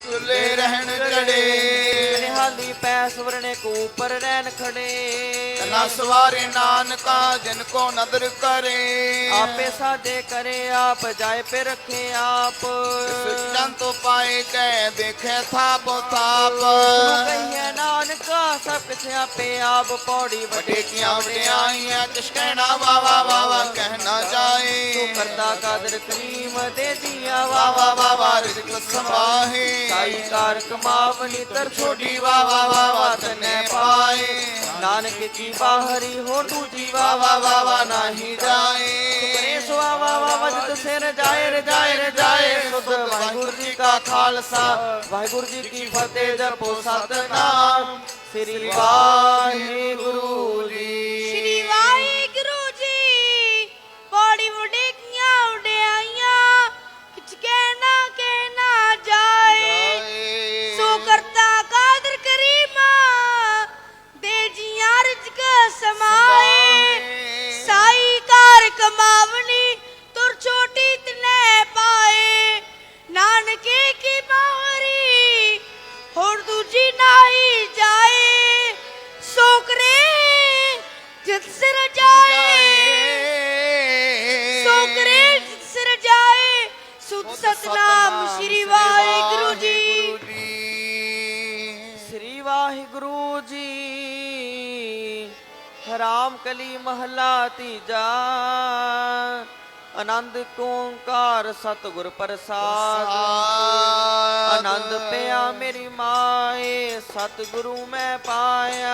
झूले रहन चढ़े निहाली पै सुवरने को ऊपर रैन खड़े तना सवारे नानका जिनको नदर करे आपे साधे करे आप जाए पे रखे आप तो पाए कह देखे थाप थाप कहिए नानका सब कुछ आपे आप पौड़ी बड़े किया वड्याइयां किस कहना वावा वावा कहना जाए तू करता कादर करीम दे दिया वावा वावा रिज़्क़ समाहे साई कार कमावनी तर छोड़ी वावा वावा तने पाए नानक की बाहरी हो दूजी वावा वावा नहीं जाए वावा वावा जित सिर जाए रे जाए रे जाए सुध वाहिगुरु जी का खालसा वाहिगुरु जी की फतेह जपो सतनाम श्री वाहिगुरु जी श्री वाहिगुरु जी बड़ी वडेकियां उड़ाइयां किछ कहना जाए सो करता कादर करीमा दे जियां रिज़्क़ समाए साई कार कमावनी तुर छोटी तने पाए नानके की बाहरी होर दूजी नाई जाए सोकरे जित सिर जाए सोकरे जित सिर जाए सुत सतनाम श्री वाहिगुरु जी श्री वाहिगुरु जी राम कली महला तीजा आनंद ओंकार सतगुर प्रसाद आनंद पिया मेरी माए सतगुरु मैं पाया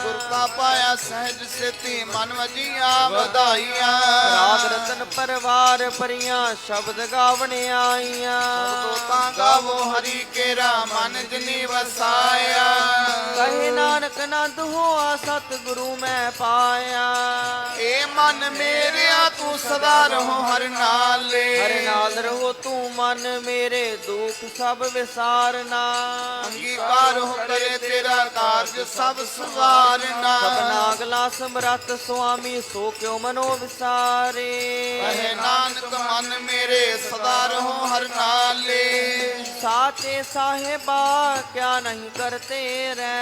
गुर का पाया सहज सिद्धि मन वजिया बधाइया राग रतन परवार परियां शब्द गावने आईया गावो हरि केरा मन जनी वसाया कहे नानक नंद होआ सतगुरु मैं पाया ए मन मेरे तू सदा रहो हर नाले हर नाल रहो तू मन मेरे दुख सब विसारना अंगीकार हो करे तेरा कार्य सब सवारना सबना अगला समरथ स्वामी सो क्यों मनो विसारे कहे नानक मन मेरे सदा रहो हर नाले साचे साहेबा क्या नहीं करते रे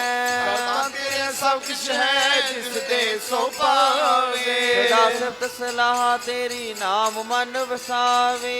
तेरे सब कुछ है जिस दे सो पावे सदा सिफ्त सलाह तेरी नाम मन वसावे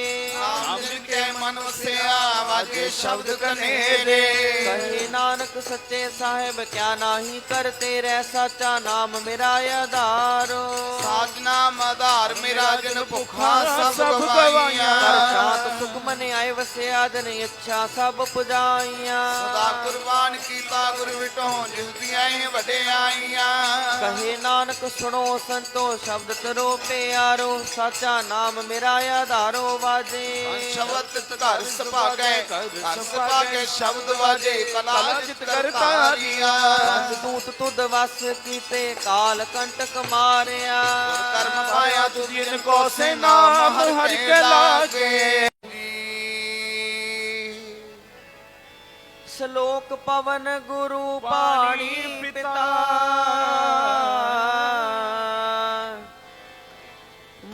जिनके मन वसिया वाजे शब्द कनेरे कहे नानक सच्चे साहेब क्या नाही करते रे सच्चा नाम मेरा आधारो साच नाम आधार मेरा जन भुखा सब गवाइया शांत सुख मन आए वसिया जन इच्छा सब पुजाइया सदा कुर्बान कीता गुरु विटो जिस दिया वडे आईया कहे नानक सुनो संतो शब्द तरो प्यारो सच्चा नाम मेरा आधारो वाजे शब्द घर सभागे घर सभागे शब्द वाजे कला चित करतारिया दूत तुद वस कीते काल कंटक मारिया कर्म पाया तू जिनको से नाम हरि के लागे श्लोक पवन गुरु पाणी पिता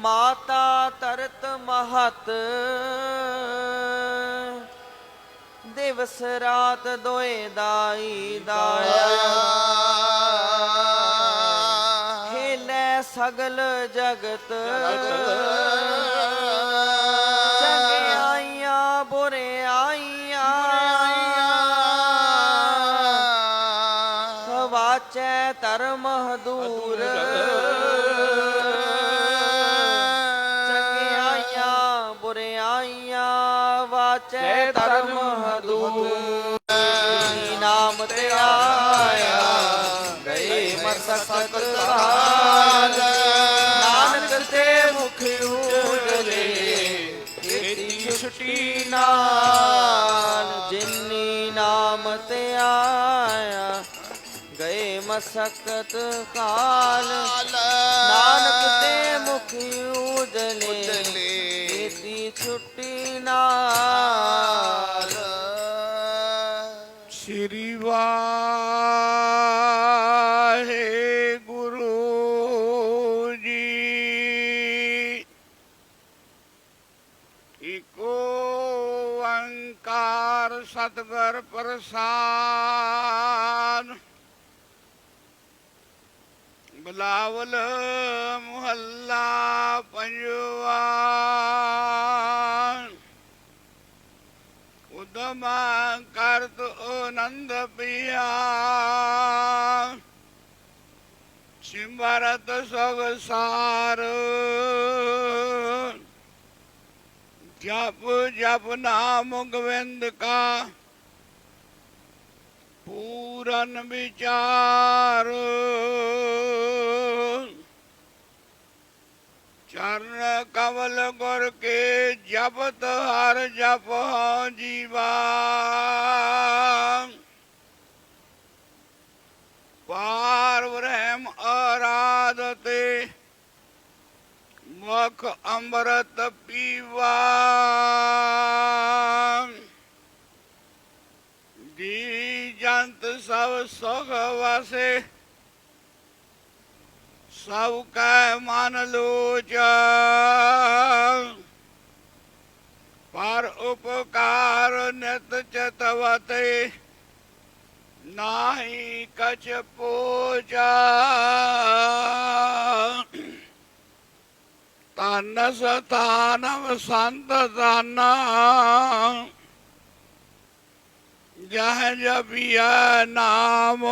माता तरत महत दिवस रात दोए दाई दाया खेले सगल जगत चंगे आइया बुरे आइया वाचे धर्म दूर चंगे आइया बुरे आइया वाचे धर्म दूर नाम ते आया गए मसकत हाल नानक ते मुख उजले तेरी छुट्टी नाल जिन्नी नाम ते आया गए मसकत काल नानक ते मुख उजले तेरी छुट्टी नाल श्री वाहिगुरु जी इको ओंकार सत ਸਤਿਗੁਰ ਪ੍ਰਸਾਦ। ਬਿਲਾਵਲ ਮੁਹੱਲਾ ਪੰਜਵਾ। ਉਦਮ ਕਰਤ ਆਨੰਦ ਪਿਆ, ਸਿਮਰਤ ਸਭ ਸਾਰ। जप जप नाम गोविंद का पूरन विचार। चरण कमल गुर के जपत हर जप हो जीवा। पार ब्रह्म आराधते मुख अमृत पीवा। जी जंत सब सुख वसे, सब कै मन लोचन। पर उपकार नित चितवते, नाही कछ पोचा। तन सतानव संत दाना, जह जपिया नाम।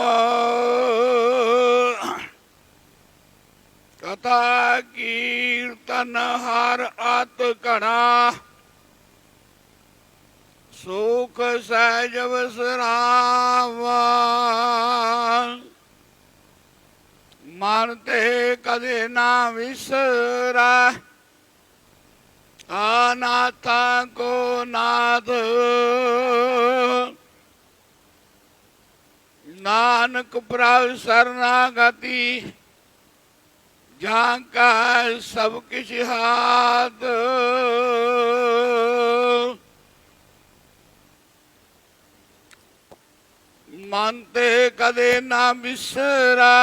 कथा कीर्तन हर अत घड़ा, सुख सहज विश्राम। मन ते कदे ना विसरा, अनाथा को नाथ। नानक प्रभु शरणागति, जाका सब किछ हाथ। मन ते कदे ना बिसरा,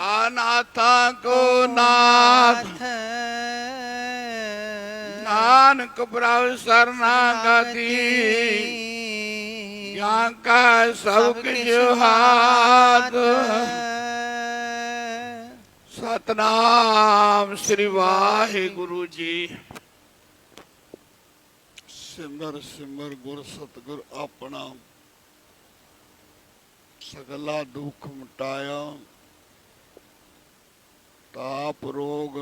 अनाथा को नाथ। नानक प्रभु शरणागति, जाका सब किछ हाथ। सतनाम श्री वाहिगुरु जी। सिमर सिमर गुर सतगुर अपना, सगला दुख मिटाया। ताप रोग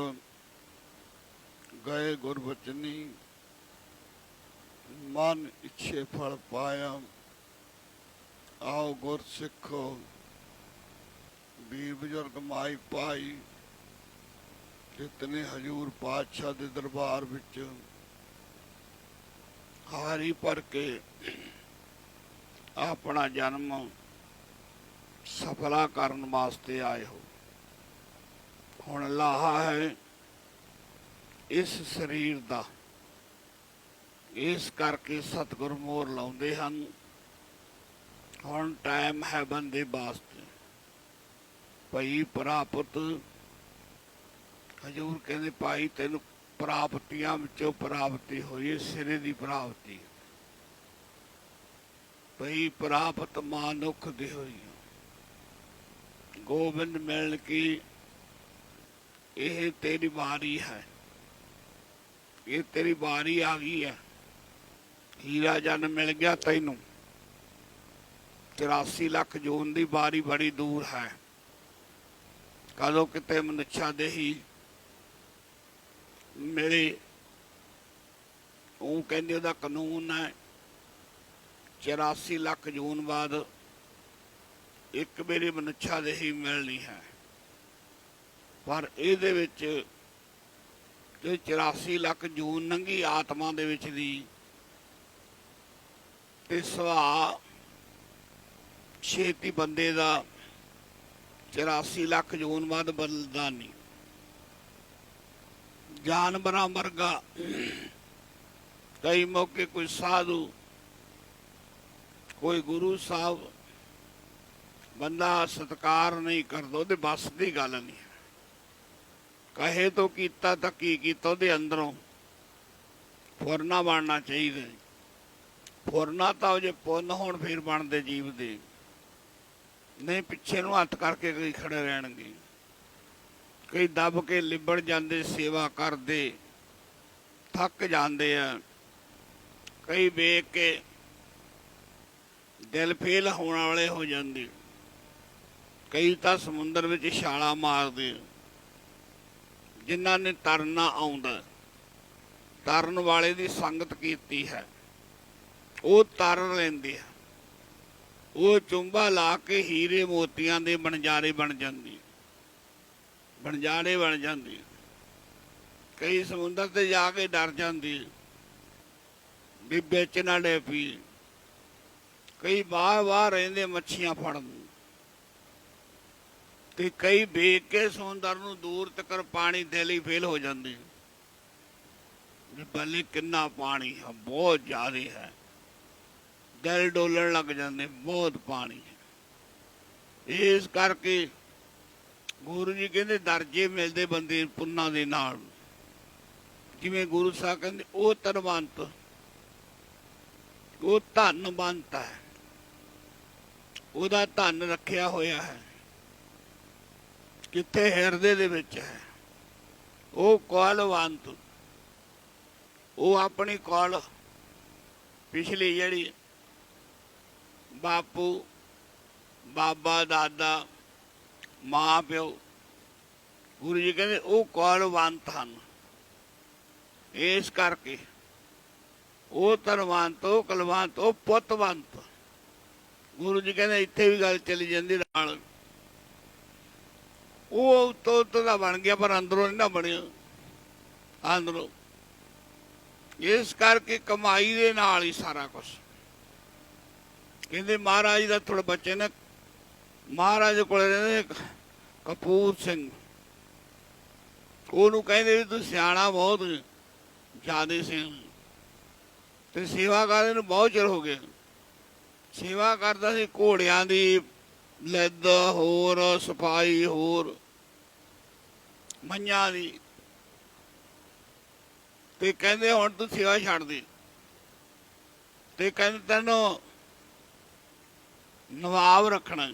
गए गुर बचनी, मन इच्छे फल पाया। आओ गुर सिखो, बीर बुजुर्ग माई पाई। जितने हजूर पातशाह दे दरबार विच हारी भर के अपना जन्म सफला करन वास्ते आए हो। हुण लाहा है इस शरीर दा, इस करके सतगुर मोहर लाउंदे हन। हुण टाइम है बंदे वास्ते। भई प्राप्त हजूर कहंदे भाई तैनूं प्राप्तियां विचों प्राप्ति होई, सिरे दी प्राप्ति। भई प्राप्त मानुख दी होई, गोबिंद मिलन की यह तेरी बारी है, ये तेरी बारी आ गई है। हीरा जन मिल गया तैनू, 84 लाख जून दी बारी बड़ी दूर है। कदों किते मनुष्या दे ही मेरे ਉਹ ਕਹਿੰਦੇ ਉਹਦਾ ਕਾਨੂੰਨ ਹੈ 84 ਲੱਖ ਜੂਨ ਬਾਅਦ ਇੱਕ ਮੇਰੀ ਮਨੁੱਖਾ ਦੇ ਹੀ ਮਿਲਣੀ ਹੈ। ਪਰ ਇਹਦੇ ਵਿੱਚ ਜੇ 84 ਲੱਖ ਜੂਨ ਲੰਘੀ ਆਤਮਾ ਦੇ ਵਿੱਚ ਦੀ ਤੇ ਸੁਭਾਅ ਛੇਤੀ ਬੰਦੇ ਦਾ 84 ਲੱਖ ਜੂਨ ਬਾਅਦ ਬਦਲਦਾ ਨਹੀਂ। जानवरां वर्गा कई मौके कोई साधु कोई गुरु साहब बंदा सत्कार नहीं करता, ਉਹਦੇ बस की गल नहीं है। कहे तो कीता तां की कीता, ਉਹਦੇ अंदरों फुरना बनना चाहिए। ਫੁਰਨਾ ਤਾਂ ਜੇ ਪੁੰਨ ਹੋਣ ਫੇਰ ਬਣਦੇ ਜੀਵ ਦੇ, ਨਹੀਂ ਪਿੱਛੇ ਨੂੰ ਹੱਥ ਕਰਕੇ ਕਈ ਖੜੇ ਰਹਿਣਗੇ, ਕਈ ਦੱਬ ਕੇ ਲਿਬੜ ਜਾਂਦੇ, ਸੇਵਾ ਕਰਦੇ ਥੱਕ ਜਾਂਦੇ ਆ, ਕਈ ਵੇਖ ਕੇ ਦਿਲ ਫੇਲ ਹੋਣ ਵਾਲੇ ਹੋ ਜਾਂਦੇ, ਕਈ ਤਾਂ ਸਮੁੰਦਰ ਵਿੱਚ ਛਾਲਾਂ ਮਾਰਦੇ। ਜਿਨ੍ਹਾਂ ਨੇ ਤਰਨਾ ਆਉਂਦਾ, ਤਰਨ ਵਾਲੇ ਦੀ ਸੰਗਤ ਕੀਤੀ ਹੈ, ਉਹ ਤਰ ਲੈਂਦੇ ਆ, ਉਹ ਚੁੰਬਾ ਲਾ ਕੇ ਹੀਰੇ ਮੋਤੀਆਂ ਦੇ ਬਣਜਾਰੇ ਬਣ ਜਾਂਦੀ, ਬਣਜਾਰੇ ਬਣ ਜਾਂਦੀ। ਕਈ ਸਮੁੰਦਰ ਤੇ ਜਾ ਕੇ ਡਰ ਜਾਂਦੀ ਵੀ ਵਿੱਚ ਨਾ ਡੇ ਪੀ, ਕਈ ਬਾਹਰ ਰਹਿੰਦੇ ਮੱਛੀਆਂ ਫੜਨ, ਤੇ ਕਈ ਵੇਖ ਕੇ ਸਮੁੰਦਰ ਨੂੰ ਦੂਰ ਤੱਕ ਪਾਣੀ ਦੇ ਲਈ ਫੇਲ ਹੋ ਜਾਂਦੇ, ਬੱਲੇ ਕਿੰਨਾ ਪਾਣੀ ਹੈ, ਬਹੁਤ ਜ਼ਿਆਦਾ ਹੈ, ਦਿਲ ਡੋਲਣ ਲੱਗ ਜਾਂਦੇ, ਬਹੁਤ ਪਾਣੀ ਹੈ। ਇਸ ਕਰਕੇ ਗੁਰੂ ਜੀ ਕਹਿੰਦੇ ਦਰਜੇ ਮਿਲਦੇ ਬੰਦੇ ਪੁੰਨਾਂ ਦੇ ਨਾਲ। ਜਿਵੇਂ ਗੁਰੂ ਸਾਹਿਬ ਕਹਿੰਦੇ ਉਹ ਧਨਵੰਤ, ਉਹ ਧਨਵੰਤ ਹੈ, ਉਹਦਾ ਧਨ ਰੱਖਿਆ ਹੋਇਆ ਹੈ, ਕਿੱਥੇ ਹਿਰਦੇ ਦੇ ਵਿੱਚ ਹੈ। ਉਹ ਕੌਲਵੰਤ, ਉਹ ਆਪਣੀ ਕੌਲ ਪਿਛਲੀ ਜਿਹੜੀ ਬਾਪੂ ਬਾਬਾ ਦਾਦਾ ਮਾਂ ਪਿਓ, ਗੁਰੂ ਜੀ ਕਹਿੰਦੇ ਉਹ ਕੌਲਵੰਤ ਹਨ। ਇਸ ਕਰਕੇ ਉਹ ਧਨਵੰਤ, ਉਹ ਕਲਵੰਤ, ਉਹ ਪੁੱਤਵੰਤ। ਗੁਰੂ ਜੀ ਕਹਿੰਦੇ ਇੱਥੇ ਵੀ ਗੱਲ ਚਲੀ ਜਾਂਦੀ ਨਾਲ, ਉਹ ਉੱਤੋਂ ਦਾ ਬਣ ਗਿਆ ਪਰ ਅੰਦਰੋਂ ਨਹੀਂ ਨਾ ਬਣਿਆ, ਅੰਦਰੋਂ। ਇਸ ਕਰਕੇ ਕਮਾਈ ਦੇ ਨਾਲ ਹੀ ਸਾਰਾ ਕੁਛ। ਕਹਿੰਦੇ ਮਹਾਰਾਜ ਦਾ ਥੋੜੇ ਬੱਚੇ ਨੇ, ਮਹਾਰਾਜ ਕੋਲ ਰਹਿੰਦੇ ਕਪੂਰ ਸਿੰਘ, ਉਹਨੂੰ ਕਹਿੰਦੇ ਵੀ ਤੂੰ ਸਿਆਣਾ ਬਹੁਤ ਜ਼ਿਆਦੇ ਸਿੰਘ, ਤੇ ਸੇਵਾ ਕਰਦੇ ਨੂੰ ਬਹੁਤ ਚਿਰ ਹੋ ਗਿਆ। ਸੇਵਾ ਕਰਦਾ ਸੀ ਘੋੜਿਆਂ ਦੀ, ਲਿੱਦ ਹੋਰ, ਸਫਾਈ ਹੋਰ, ਮੱਝਾਂ ਦੀ। ਤੇ ਕਹਿੰਦੇ ਹੁਣ ਤੂੰ ਸੇਵਾ ਛੱਡ ਦੇ, ਤੇ ਕਹਿੰਦੇ ਤੈਨੂੰ ਨਵਾਬ ਰੱਖਣਾ,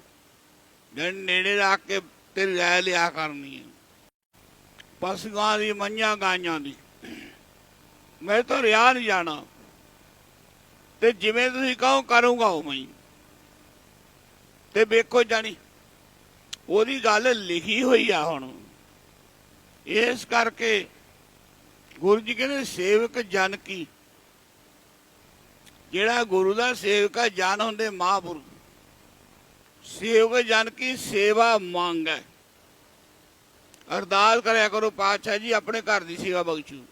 ਜਿਹੜੇ ਨੇੜੇ ਰੱਖ ਕੇ ਤੇ ਲੈ ਲਿਆ ਕਰਨੀ ਹੈ, ਪਸ਼ੂਆਂ ਦੀ, ਮੱਝਾਂ ਗਾਈਆਂ ਦੀ। ਮੈਂ ਤਾਂ ਰਿਹਾ ਨਹੀਂ ਜਾਣਾ, ਤੇ ਜਿਵੇਂ ਤੁਸੀਂ ਕਹੋ ਕਰੂੰਗਾ ਉਵੇਂ ਹੀ। ਤੇ ਵੇਖੋ ਜਾਣੀ ਉਹਦੀ ਗੱਲ ਲਿਖੀ ਹੋਈ ਆ ਹੁਣ। ਇਸ ਕਰਕੇ ਗੁਰੂ ਜੀ ਕਹਿੰਦੇ ਸੇਵਕ ਜਨ ਕੀ, ਜਿਹੜਾ ਗੁਰੂ ਦਾ ਸੇਵਕ ਹੈ, ਜਨ ਹੁੰਦੇ ਮਹਾਂਪੁਰਖ। ਸੇਵਕ ਜਨ ਕੀ ਸੇਵਾ ਮੰਗ ਹੈ। ਅਰਦਾਸ ਕਰਿਆ ਕਰੋ, ਪਾਤਸ਼ਾਹ ਜੀ ਆਪਣੇ ਘਰ ਦੀ ਸੇਵਾ ਬਖਸ਼ੂ।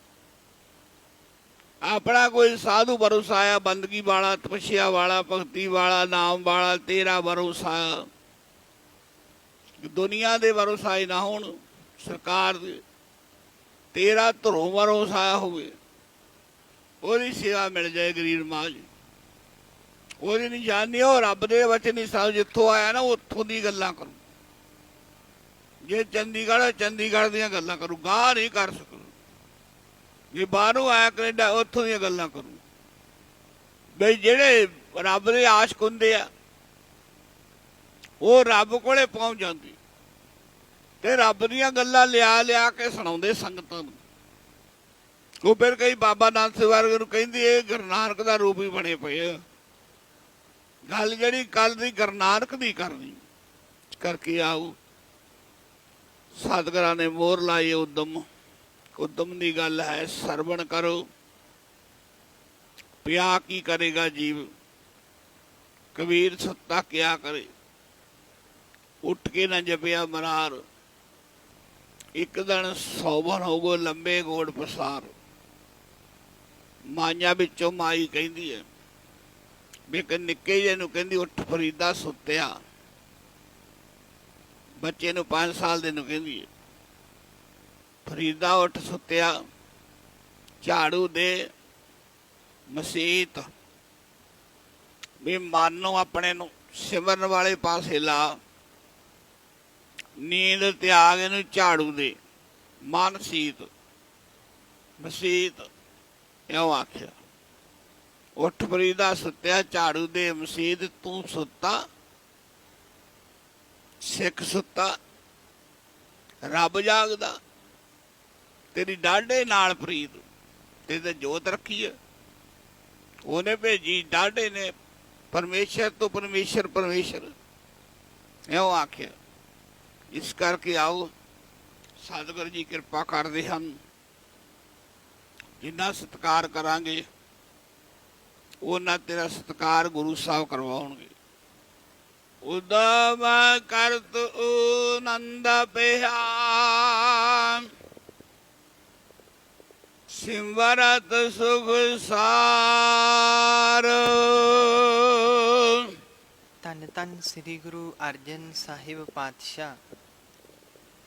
ਆਪਣਾ ਕੋਈ ਸਾਧੂ ਭਰੋਸਾ ਆਇਆ, ਬੰਦਗੀ ਵਾਲਾ, ਤਪੱਸਿਆ ਵਾਲਾ, ਭਗਤੀ ਵਾਲਾ, ਨਾਮ ਵਾਲਾ, ਤੇਰਾ ਭਰੋਸਾ। ਦੁਨੀਆ ਦੇ ਭਰੋਸਾ ਹੀ ਨਾ ਹੋਣ, ਸਰਕਾਰ ਦੇ, ਤੇਰਾ ਧਰੋਂ ਭਰੋਸਾ ਹੋਵੇ, ਉਹਦੀ ਸੇਵਾ ਮਿਲ ਜਾਏ ਗਰੀਬ ਮਾਜ। ਉਹਦੀ ਨਹੀਂ ਜਾਣਨੀ, ਉਹ ਰੱਬ ਦੇ ਵਚਨ ਨਹੀਂ ਸਮਝ, ਜਿੱਥੋਂ ਆਇਆ ਨਾ ਉੱਥੋਂ ਦੀ ਗੱਲਾਂ ਕਰੂ। ਜੇ ਚੰਡੀਗੜ੍ਹ, ਚੰਡੀਗੜ੍ਹ ਦੀਆਂ ਗੱਲਾਂ ਕਰੂ, ਗਾਹ ਨਹੀਂ ਕਰ ਸਕੂ। ਜੇ ਬਾਹਰੋਂ ਆਇਆ ਕੈਨੇਡਾ, ਉੱਥੋਂ ਦੀਆਂ ਗੱਲਾਂ ਕਰੂ। ਬਈ ਜਿਹੜੇ ਰੱਬ ਦੇ ਆਸ਼ਕ ਹੁੰਦੇ ਆ, ਉਹ ਰੱਬ ਕੋਲੇ ਪਹੁੰਚ ਜਾਂਦੇ, ਤੇ ਰੱਬ ਦੀਆਂ ਗੱਲਾਂ ਲਿਆ ਕੇ ਸੁਣਾਉਂਦੇ ਸੰਗਤਾਂ ਨੂੰ। ਉਹ ਫਿਰ ਕਈ ਬਾਬਾ ਨਾਨਕ ਵਰਗੇ ਨੂੰ ਕਹਿੰਦੇ ਇਹ ਗੁਰੂ ਨਾਨਕ ਦਾ ਰੂਪ ਹੀ ਬਣੇ ਪਏ ਆ। ਗੱਲ ਜਿਹੜੀ ਕੱਲ ਦੀ ਗੁਰੂ ਨਾਨਕ ਦੀ ਕਰਨੀ ਕਰਕੇ ਆਊ। ਸਤਿਗੁਰਾਂ ਨੇ ਮੋਹਰ ਲਾਈ ਉਦਮ, ਉਦਮ ਦੀ ਗੱਲ ਹੈ। ਸਰਵਣ ਕਰੋ, ਪਿਆ ਕੀ ਕਰੇਗਾ ਜੀਵ, ਕਬੀਰ ਸੁੱਤਾ ਕਿਆ ਕਰੇ, ਉੱਠ ਕੇ ਨਾ ਜਪਿਆ ਮਰਾਰ, ਇੱਕ ਦਿਨ ਸੋਭਨ ਹੋਗੋ ਲੰਬੇ ਗੋੜ ਪਸਾਰ। ਮਾਈਆਂ ਵਿੱਚੋਂ ਮਾਈ ਕਹਿੰਦੀ ਹੈ ਵੀ ਇੱਕ ਨਿੱਕੇ ਜਿਹੇ ਨੂੰ ਕਹਿੰਦੀ ਉੱਠ ਫਰੀਦਾ ਸੁੱਤਿਆ, ਬੱਚੇ ਨੂੰ 5 ਸਾਲ ਦੇ ਨੂੰ ਕਹਿੰਦੀ ਹੈ ਫਰੀਦਾ ਉੱਠ ਸੁੱਤਿਆ, ਝਾੜੂ ਦੇ ਮਸੀਤ, ਵੀ ਮਨ ਨੂੰ ਆਪਣੇ ਨੂੰ ਸਿਮਰਨ ਵਾਲੇ ਪਾਸੇ ਲਾ, ਨੀਂਦ ਤਿਆਗ ਇਹਨੂੰ ਝਾੜੂ ਦੇ, ਮਨ ਸੀਤ ਮਸੀਤ ਇਉਂ ਆਖਿਆ। ਉੱਠ ਫਰੀਦਾ ਸੁੱਤਿਆ ਝਾੜੂ ਦੇ ਮਸੀਦ, ਤੂੰ ਸੁੱਤਾ ਸਿੱਖ ਸੁੱਤਾ ਰੱਬ ਜਾਗਦਾ। ਤੇਰੀ ਡਾਢੇ ਨਾਲ ਪ੍ਰੀਤ, ਤੇ ਤੇ ਜੋਤ ਰੱਖੀ ਹੈ ਉਹਨੇ ਭੇਜੀ, ਡਾਢੇ ਨੇ ਪਰਮੇਸ਼ਰ ਤੋਂ ਪਰਮੇਸ਼ਰ ਪਰਮੇਸ਼ਰ ਇਉਂ ਆਖਿਆ। ਇਸ ਕਰਕੇ ਆਓ, ਸਤਿਗੁਰੂ ਜੀ ਕਿਰਪਾ ਕਰਦੇ ਹਨ। ਜਿੰਨਾ ਸਤਿਕਾਰ ਕਰਾਂਗੇ ਉਹਨਾਂ ਤੇਰਾ ਸਤਿਕਾਰ ਗੁਰੂ ਸਾਹਿਬ ਕਰਵਾਉਣਗੇ। ਉਦਮ ਕਰਤ ਆਨੰਦ ਪਿਆ, ਸਿਮਰਤ ਸੁਖ ਸਾਰ। ਧੰਨ ਧੰਨ ਸ੍ਰੀ ਗੁਰੂ ਅਰਜਨ ਸਾਹਿਬ ਪਾਤਸ਼ਾਹ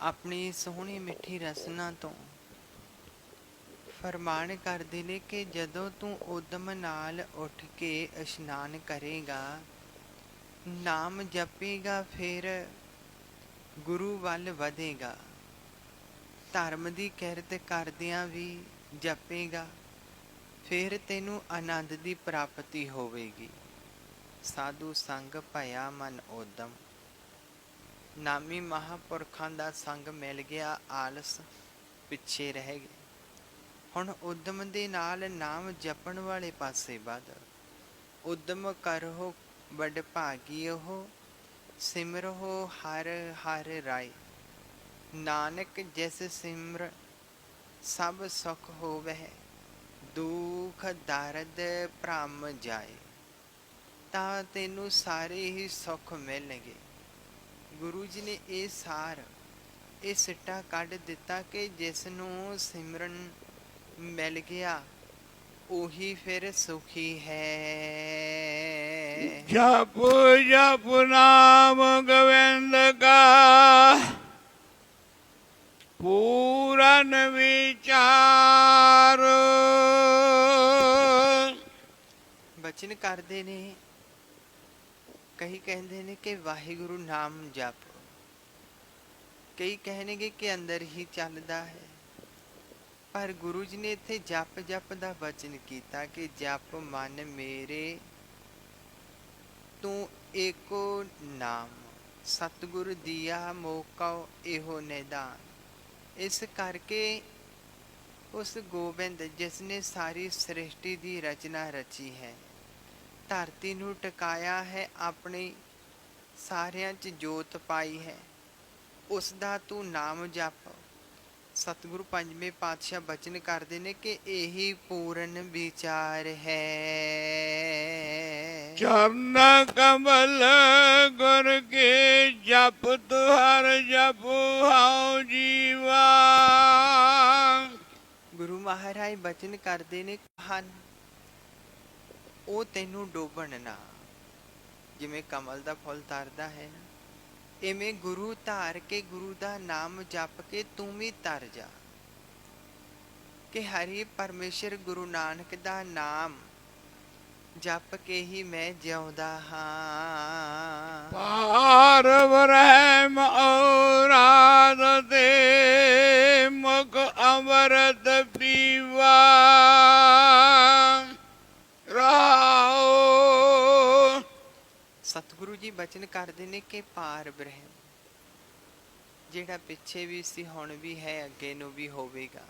ਆਪਣੀ ਸੋਹਣੀ ਮਿੱਠੀ ਰਸਨਾ ਤੋਂ ਫਰਮਾਨ ਕਰਦੇ ਨੇ ਕਿ ਜਦੋਂ ਤੂੰ ਉਦਮ ਨਾਲ ਉੱਠ ਕੇ ਇਸ਼ਨਾਨ ਕਰੇਗਾ, ਨਾਮ ਜਪੇਗਾ, ਫਿਰ ਗੁਰੂ ਵੱਲ ਵਧੇਗਾ। ਧਰਮ ਦੀ ਕਿਰਤ ਕਰਦਿਆਂ ਵੀ ਜਪੇਗਾ, ਫਿਰ ਤੈਨੂੰ ਆਨੰਦ ਦੀ ਪ੍ਰਾਪਤੀ ਹੋਵੇਗੀ। ਸਾਧੂ ਸੰਗ ਭਇਆ ਮਨ ਉਦਮ, ਨਾਮੀ ਮਹਾਂਪੁਰਖਾਂ ਦਾ ਸੰਗ ਮਿਲ ਗਿਆ, ਆਲਸ ਪਿੱਛੇ ਰਹਿ ਗਏ। ਹੁਣ ਉਦਮ ਦੇ ਨਾਲ ਨਾਮ ਜਪਣ ਵਾਲੇ ਪਾਸੇ ਵੱਧ। ਉਦਮ ਕਰੋ ਬੜ ਭਾਗੀ ਉਹ, ਸਿਮਰੋ ਹਰ ਹਰ ਰਾਏ। ਨਾਨਕ ਜਿਸ ਸਿਮਰ ਸਭ ਸੁਖ ਹੋਵੈ, ਦੁਖ ਦਰਦ ਭ੍ਰਮ ਜਾਏ। ਤਾਂ ਤੈਨੂੰ ਸਾਰੇ ਹੀ ਸੁੱਖ ਮਿਲਣਗੇ। ਗੁਰੂ ਜੀ ਨੇ ਇਹ ਸਾਰ, ਇਹ ਸਿੱਟਾ ਕੱਢ ਦਿੱਤਾ ਕਿ ਜਿਸ ਨੂੰ ਸਿਮਰਨ ਮਿਲ ਗਿਆ ਉਹੀ ਫਿਰ ਸੁਖੀ ਹੈ। ਜਪ ਜਪ ਨਾਮ ਗੋਵਿੰਦ ਕਾ, ਪੂਰਨ ਵਿਚਾਰ। ਬਚਨ ਕਰਦੇ ਨੇ, ਕਈ ਕਹਿੰਦੇ ਨੇ ਕਿ ਵਾਹਿਗੁਰੂ ਨਾਮ ਜਪ, ਕਈ ਕਹਿਣਗੇ ਕਿ ਅੰਦਰ ਹੀ ਚੱਲਦਾ ਹੈ। ਪਰ ਗੁਰੂ ਜੀ ਨੇ ਇੱਥੇ ਜਪ ਜਪ ਦਾ ਬਚਨ ਕੀਤਾ ਕਿ ਜਪ ਮਨ ਮੇਰੇ ਤੂੰ ਏਕੋ ਨਾਮ, ਸਤਿਗੁਰ ਦੀਆ ਮੋਕਾ ਇਹੋ ਨਿਦਾਨ। ਇਸ ਕਰਕੇ ਉਸ ਗੋਬਿੰਦ ਜਿਸ ਨੇ ਸਾਰੀ ਸ੍ਰਿਸ਼ਟੀ ਦੀ ਰਚਨਾ ਰਚੀ ਹੈ, ਧਰਤੀ ਨੂੰ ਟਿਕਾਇਆ ਹੈ, ਆਪਣੀ ਸਾਰਿਆਂ 'ਚ ਜੋਤ ਪਾਈ ਹੈ, ਉਸ ਦਾ ਤੂੰ ਨਾਮ ਜਪ। ਸਤਿਗੁਰੂ ਪੰਜਵੇਂ ਪਾਤਸ਼ਾਹ ਬਚਨ ਕਰਦੇ ਨੇ ਕਿ ਇਹੀ ਪੂਰਨ ਵਿਚਾਰ ਹੈ। ਚਰਨ ਕਮਲ ਗੁਰ ਕੇ ਜਪ ਤੁਹਰ ਜਪ ਹਾਉ ਜੀਵਾ। ਗੁਰੂ ਮਹਾਰਾਜ ਬਚਨ ਕਰਦੇ ਨੇ ਹਨ, ਉਹ ਤੈਨੂੰ ਡੋਬਣ ਨਾ। ਜਿਵੇਂ ਕਮਲ ਦਾ ਫੁੱਲ ਤਰਦਾ ਹੈ ਨਾ, ਇਵੇਂ ਗੁਰੂ ਧਾਰ ਕੇ, ਗੁਰੂ ਦਾ ਨਾਮ ਜਪ ਕੇ ਤੂੰ ਵੀ ਤਰ ਜਾ। ਕਿ ਹਰੀ ਪਰਮੇਸ਼ਰ ਗੁਰੂ ਨਾਨਕ ਦਾ ਨਾਮ ਜਪ ਕੇ ਹੀ ਮੈਂ ਜਿਉਂਦਾ ਹਾਂ। ਪਾਰ ਬ੍ਰਹਮ ਔਰਾਦ ਦੇ ਮੁਖ ਅੰਮ੍ਰਿਤ ਪੀਵਾ। ਰਾਓ ਸਤਿਗੁਰੂ ਜੀ ਬਚਨ ਕਰਦੇ ਨੇ ਕਿ ਪਾਰ ਬ੍ਰਹਮ ਜਿਹੜਾ ਪਿੱਛੇ ਵੀ ਸੀ, ਹੁਣ ਵੀ ਹੈ, ਅੱਗੇ ਨੂੰ ਵੀ ਹੋਵੇਗਾ,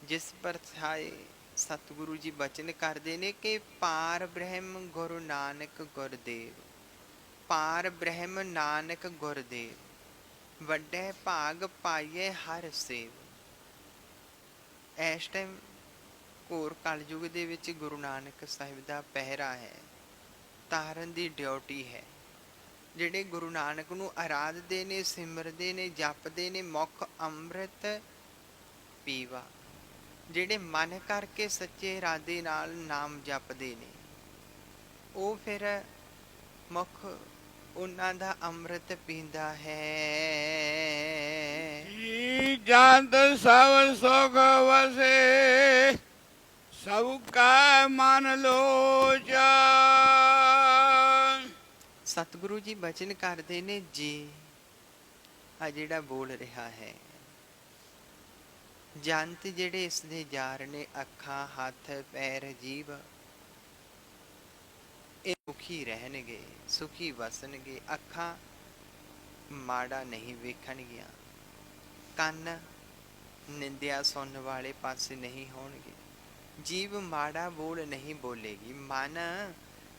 ਜਿਸ ਪਰ ਛਾਏ ਸਤਿਗੁਰੂ ਜੀ ਬਚਨ ਕਰਦੇ ਨੇ ਕਿ ਪਾਰ ਬ੍ਰਹਮ ਗੁਰੂ ਨਾਨਕ ਗੁਰਦੇਵ। ਪਾਰ ਬ੍ਰਹਮ ਨਾਨਕ ਗੁਰਦੇਵ, ਵੱਡੇ ਭਾਗ ਪਾਈਏ ਹਰ ਸੇਵ। ਇਸ ਟਾਈਮ ਘੋਰ ਕਲਯੁਗ ਦੇ ਵਿੱਚ ਗੁਰੂ ਨਾਨਕ ਸਾਹਿਬ ਦਾ ਪਹਿਰਾ ਹੈ, ਤਾਰਨ ਦੀ ਡਿਊਟੀ ਹੈ। ਜਿਹੜੇ ਗੁਰੂ ਨਾਨਕ ਨੂੰ ਆਰਾਧਦੇ ਨੇ, ਸਿਮਰਦੇ ਨੇ, ਜਪਦੇ ਨੇ, ਮੁਖ ਅੰਮ੍ਰਿਤ ਪੀਵਾ। ਜਿਹੜੇ ਮਨ ਕਰਕੇ ਸੱਚੇ ਇਰਾਦੇ ਨਾਲ ਨਾਮ ਜਪਦੇ ਨੇ, ਉਹ ਫਿਰ ਮੁਖ ਉਹਨਾਂ ਦਾ ਅੰਮ੍ਰਿਤ ਪੀਂਦਾ ਹੈ। ਜੀ ਜੰਤ ਸਭ ਸੁਖ ਵਸੇ, ਸਭ ਕਾ ਮਨ ਲੋਚਾ। ਸਤਿਗੁਰੂ ਜੀ ਬਚਨ ਕਰਦੇ ਨੇ, ਜੀ ਆ ਜਿਹੜਾ ਬੋਲ ਰਿਹਾ ਹੈ, ਜੰਤ ਜਿਹੜੇ ਇਸ ਦੇ ਜਾਰ ਨੇ, ਅੱਖਾਂ, ਹੱਥ, ਪੈਰ, ਜੀਭ, ਇਹ ਸੁਖੀ ਰਹਿਣਗੇ, ਸੁਖੀ ਵਸਣਗੇ। ਅੱਖਾਂ ਮਾੜਾ ਨਹੀਂ ਵੇਖਣਗੀਆਂ, ਕੰਨ ਨਿੰਦਿਆ ਸੁਣਨ ਵਾਲੇ ਪਾਸੇ ਨਹੀਂ ਹੋਣਗੇ, ਜੀਭ ਮਾੜਾ ਬੋਲ ਨਹੀਂ ਬੋਲੇਗੀ, ਮਨ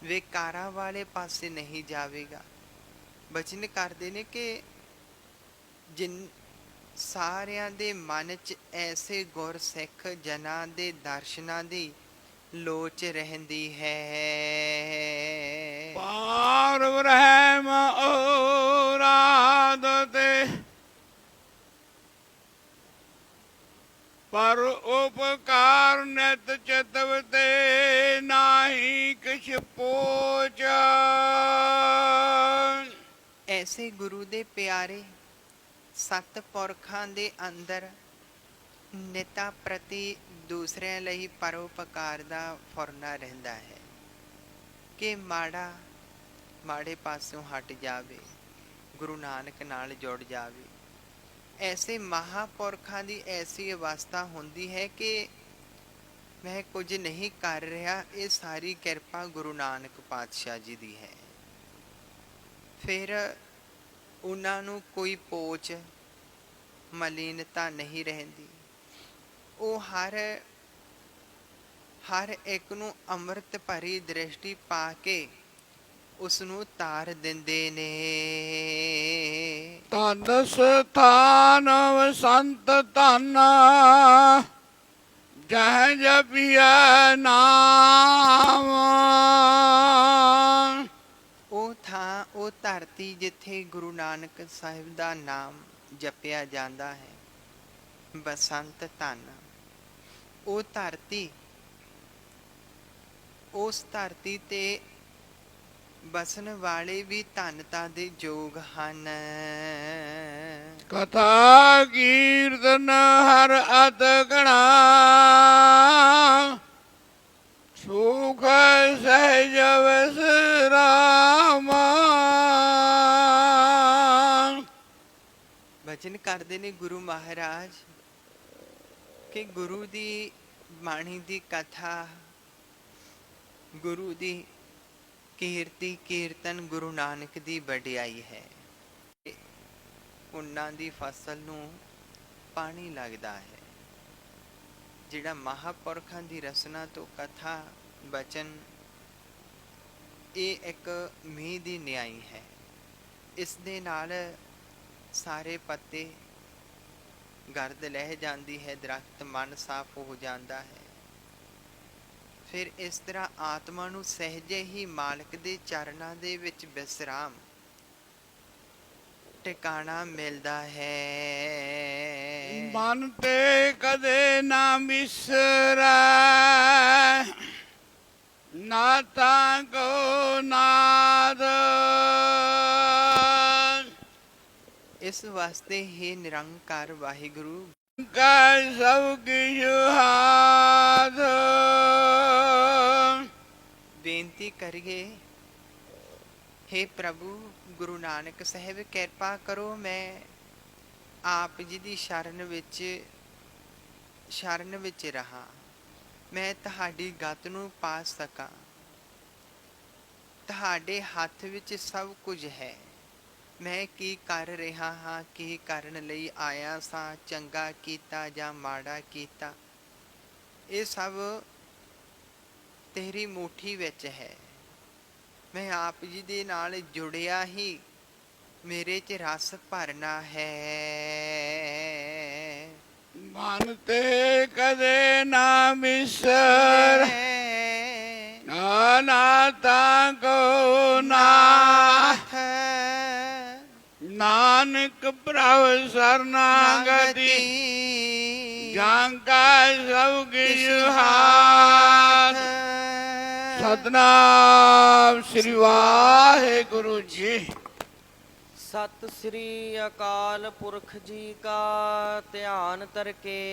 ਵਿਕਾਰਾਂ ਵਾਲੇ ਪਾਸੇ ਨਹੀਂ ਜਾਵੇਗਾ। ਬਚਨ ਕਰਦੇ ਨੇ ਕਿ ਜਿਨ ਸਾਰਿਆਂ ਦੇ ਮਨ 'ਚ ਐਸੇ ਗੁਰਸਿੱਖ ਜਨਾਂ ਦੇ ਦਰਸ਼ਨਾਂ ਦੀ ਲੋਚ ਰਹਿੰਦੀ ਹੈ। ਪਾਰ ਬ੍ਰਹਮ ਔਰਾਦ ਤੇ ਪਰ ਉਪਕਾਰ ਨਿਤ ਚਿਤਵ ਤੇ ਨਾਹੀ ਕਿਛ ਪੋਚ। ਐਸੇ ਗੁਰੂ ਦੇ ਪਿਆਰੇ ਸਤ ਪੁਰਖਾਂ ਦੇ ਅੰਦਰ ਨਿਤਾ ਪ੍ਰਤੀ ਦੂਸਰਿਆਂ ਲਈ ਪਰਉਪਕਾਰ ਦਾ ਫੁਰਨਾ ਰਹਿੰਦਾ ਹੈ ਕਿ ਮਾੜੇ ਪਾਸੋਂ ਹਟ ਜਾਵੇ, ਗੁਰੂ ਨਾਨਕ ਨਾਲ ਜੁੜ ਜਾਵੇ। ਐਸੇ ਮਹਾਂਪੁਰਖਾਂ ਦੀ ਐਸੀ ਅਵਸਥਾ ਹੁੰਦੀ ਹੈ ਕਿ ਮੈਂ ਕੁਝ ਨਹੀਂ ਕਰ ਰਿਹਾ, ਇਹ ਸਾਰੀ ਕਿਰਪਾ ਗੁਰੂ ਨਾਨਕ ਪਾਤਸ਼ਾਹ ਜੀ ਦੀ ਹੈ। ਫਿਰ ਉਹਨਾਂ ਨੂੰ ਕੋਈ ਪੋਚ ਮਲੀਨਤਾ ਨਹੀਂ ਰਹਿੰਦੀ, ਉਹ ਹਰ ਇੱਕ ਨੂੰ ਅੰਮ੍ਰਿਤ ਭਰੀ ਦ੍ਰਿਸ਼ਟੀ ਪਾ ਕੇ ਉਸ ਨੂੰ ਤਾਰ ਦਿੰਦੇ ਨੇ। ਧਨ ਸਥਾਨ ਸੰਤ ਧਨ ਜਹ ਜਪਿਆ ਨਾਮ। ਉਹ ਥਾਂ, ਉਹ ਧਰਤੀ ਜਿੱਥੇ ਗੁਰੂ ਨਾਨਕ ਸਾਹਿਬ ਦਾ ਨਾਮ ਜਪਿਆ ਜਾਂਦਾ ਹੈ, ਬਸੰਤ ਧਨ। ਉਹ ਧਰਤੀ, ਉਸ ਧਰਤੀ ਤੇ ਬਸਣ ਵਾਲੇ ਵੀ ਧਨਤਾ ਦੇ ਯੋਗ ਹਨ। ਕਥਾ ਕੀਰਤਨ ਹਰ ਅਤ ਗਣਾ ਸੁਖ ਸਹਿਜ ਵਿਸਰਾਮ। ਬਚਨ ਕਰਦੇ ਨੇ ਗੁਰੂ ਮਹਾਰਾਜ ਕਿ ਗੁਰੂ ਦੀ ਬਾਣੀ ਦੀ ਕਥਾ, ਗੁਰੂ ਦੀ ਕੀਰਤੀ ਕੀਰਤਨ ਗੁਰੂ ਨਾਨਕ ਦੀ ਵਡਿਆਈ ਹੈ। ਉਹਨਾਂ ਦੀ ਫਸਲ ਨੂੰ ਪਾਣੀ ਲੱਗਦਾ ਹੈ। ਜਿਹੜਾ ਮਹਾਂਪੁਰਖਾਂ ਦੀ ਰਸਨਾ ਤੋਂ ਕਥਾ ਬਚਨ, ਇਹ ਇੱਕ ਮੀਂਹ ਦੀ ਨਿਆਈ ਹੈ। ਇਸ ਦੇ ਨਾਲ ਸਾਰੇ ਪੱਤੇ ਗਰਦ ਲਹਿ ਜਾਂਦੀ ਹੈ, ਦਰਖਤ ਮਨ ਸਾਫ਼ ਹੋ ਜਾਂਦਾ ਹੈ। ਫਿਰ ਇਸ ਤਰ੍ਹਾਂ ਆਤਮਾ ਨੂੰ ਸਹਿਜੇ ਹੀ ਮਾਲਕ ਦੇ ਚਰਨਾਂ ਦੇ ਵਿੱਚ ਵਿਸਰਾਮ ਟਿਕਾਣਾ ਮਿਲਦਾ ਹੈ। ਮਨ ਤੇ ਕਦੇ ਨਾ ਵਿਸਰੈ ਨਾਤਾ ਕੋ ਨਾਦ। ਇਸ ਵਾਸਤੇ ਹੀ ਨਿਰੰਕਾਰ ਵਾਹਿਗੁਰੂ ਕਾ ਸਭ ਕਿਛ ਹਾਥ। ਬੇਨਤੀ ਕਰੀਏ, हे ਪ੍ਰਭੂ ਗੁਰੂ ਨਾਨਕ ਸਾਹਿਬ ਕਿਰਪਾ ਕਰੋ, ਮੈਂ ਆਪ ਜੀ ਦੀ ਸ਼ਰਨ ਵਿੱਚ ਰਹਾ, ਮੈਂ ਤੁਹਾਡੀ ਗਤ ਨੂੰ ਪਾ ਸਕਾਂ। ਤੁਹਾਡੇ ਹੱਥ ਵਿੱਚ ਸਭ ਕੁਝ ਹੈ। ਮੈਂ ਕੀ ਕਰ ਰਿਹਾ ਹਾਂ, ਕੀ ਕਰਨ ਲਈ ਆਇਆ ਸਾਂ, ਚੰਗਾ ਕੀਤਾ ਜਾਂ ਮਾੜਾ ਕੀਤਾ, ਇਹ ਸਭ ਤੇਰੀ ਮੁੱਠੀ ਵਿੱਚ ਹੈ। ਮੈਂ ਆਪ ਜੀ ਦੇ ਨਾਲ ਜੁੜਿਆ ਹੀ ਮੇਰੇ 'ਚ ਰਸ ਭਰਨਾ ਹੈ। ਮਨ ਤੇ ਕਦੇ ਨਾ ਵਿਸਰ ਨਾਤਾ ਕੋ ਨਾਥ। ਨਾਨਕ ਪ੍ਰਭ ਸਰਨਾਗਤੀ ਜਾਂ ਕਾ ਸਭ ਕਿਛ ਹਾਥ। ਸਤਿਨਾਮ ਸ੍ਰੀ ਵਾਹਿਗੁਰੂ ਜੀ। ਸਤਿ ਸ੍ਰੀ ਅਕਾਲ ਪੁਰਖ ਜੀ ਕਾ ਧਿਆਨ ਧਰਕੇ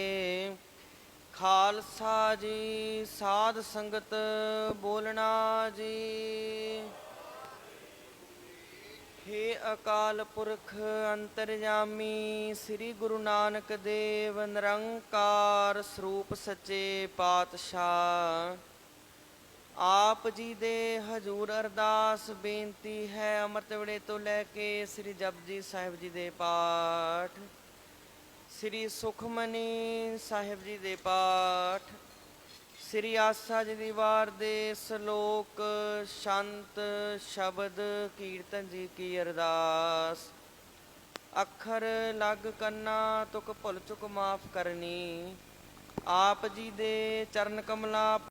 ਖਾਲਸਾ ਜੀ ਸਾਧ ਸੰਗਤ ਬੋਲਣਾ ਜੀ। हे ਅਕਾਲ ਪੁਰਖ ਅੰਤਰਜਾਮੀ ਸ੍ਰੀ ਗੁਰੂ ਨਾਨਕ ਦੇਵ ਨਿਰੰਕਾਰ ਸਰੂਪ ਸੱਚੇ ਪਾਤਸ਼ਾਹ, ਆਪ ਜੀ ਦੇ ਹਜੂਰ ਅਰਦਾਸ ਬੇਨਤੀ ਹੈ। ਅੰਮ੍ਰਿਤ ਵੇਲੇ ਤੋਂ ਲੈ ਕੇ ਸ੍ਰੀ ਜਪਜੀ ਸਾਹਿਬ ਜੀ ਦੇ ਪਾਠ, ਸ੍ਰੀ ਸੁਖਮਨੀ ਸਾਹਿਬ ਜੀ ਦੇ ਪਾਠ, ਸ੍ਰੀ ਆਸਾ ਜੀ ਦੀ ਵਾਰ ਦੇ ਸ਼ਲੋਕ, ਸ਼ੰਤ ਸ਼ਬਦ ਕੀਰਤਨ ਜੀ ਕੀ ਅਰਦਾਸ। ਅੱਖਰ ਲੱਗ ਕੰਨਾ ਤੁਕ ਭੁੱਲ ਚੁਕ ਮਾਫ ਕਰਨੀ। ਆਪ ਜੀ ਦੇ ਚਰਨ ਕਮਲਾਂ